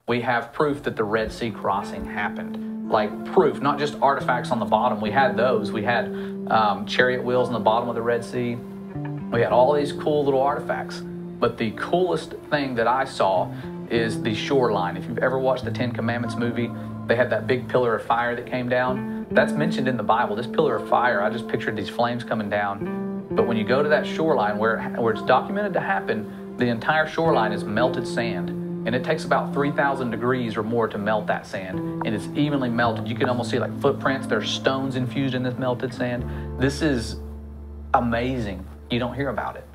we have proof that the Red Sea crossing happened. Like proof, not just artifacts on the bottom. We had those. We had chariot wheels on the bottom of the Red Sea. We had all these cool little artifacts. But the coolest thing that I saw is the shoreline. If you've ever watched the Ten Commandments movie, they had that big pillar of fire that came down. That's mentioned in the Bible. This pillar of fire, I just pictured these flames coming down. But when you go to that shoreline where it's documented to happen, the entire shoreline is melted sand. And it takes about 3,000 degrees or more to melt that sand. And it's evenly melted. You can almost see like footprints. There's stones infused in this melted sand. This is amazing. You don't hear about it.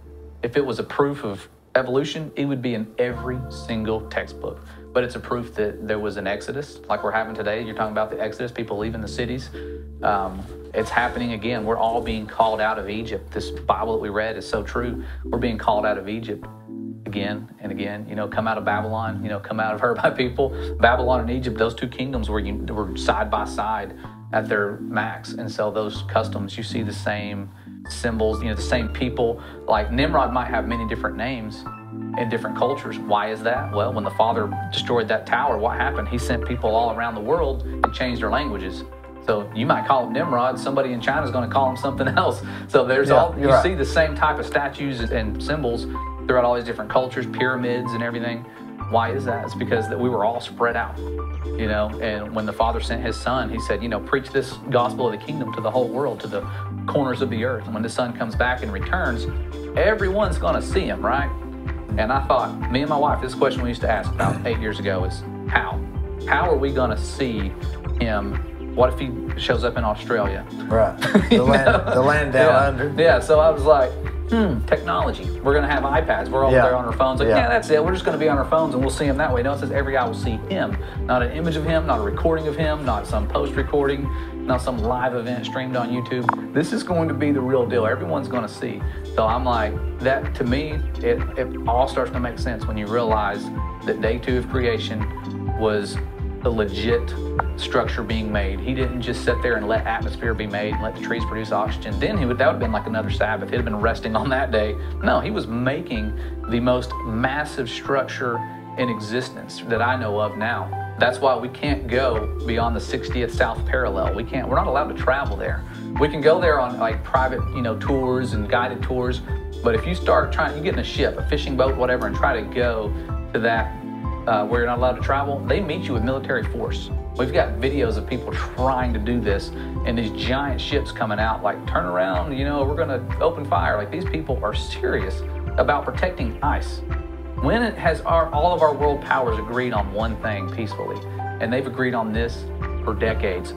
If it was a proof of evolution, it would be in every single textbook. But it's a proof that there was an exodus, like we're having today. You're talking about the exodus, people leaving the cities. It's happening again. We're all being called out of Egypt. This Bible that we read is so true. We're being called out of Egypt again and again. You know, come out of Babylon, you know, come out of her, my people. Babylon and Egypt, those two kingdoms were side by side at their max. And so those customs, you see the same symbols, you know, the same people. Like Nimrod might have many different names in different cultures. Why is that? Well, when the father destroyed that tower, what happened? He sent people all around the world and changed their languages. So you might call him Nimrod, somebody in China is going to call him something else. So there's you see the same type of statues and symbols throughout all these different cultures, pyramids and everything. Why is that? It's because that we were all spread out, you know, and when the Father sent his Son, he said, you know, preach this gospel of the kingdom to the whole world, to the corners of the earth. And when the Son comes back and returns, everyone's going to see him, right? And I thought, me and my wife, this question we used to ask about 8 years ago is how? How are we going to see him? What if he shows up in Australia? Right. The land down under. Yeah, so I was like, technology. We're going to have iPads. We're over there on our phones. Like, yeah, that's it. We're just going to be on our phones and we'll see him that way. No, it says every eye will see him. Not an image of him, not a recording of him, not some post-recording, not some live event streamed on YouTube. This is going to be the real deal. Everyone's going to see. So I'm like, that to me, it all starts to make sense when you realize that day 2 of creation was a legit structure being made. He didn't just sit there and let atmosphere be made and let the trees produce oxygen. Then that would have been like another Sabbath. He'd have been resting on that day. No, he was making the most massive structure in existence that I know of now. That's why we can't go beyond the 60th South Parallel. We're not allowed to travel there. We can go there on like private, you know, tours and guided tours. But if you start you get in a ship, a fishing boat, whatever, and try to go to that where you're not allowed to travel, they meet you with military force. We've got videos of people trying to do this and these giant ships coming out like, turn around, you know, we're gonna open fire. Like, these people are serious about protecting ice. When has all of our world powers agreed on one thing peacefully? And they've agreed on this for decades.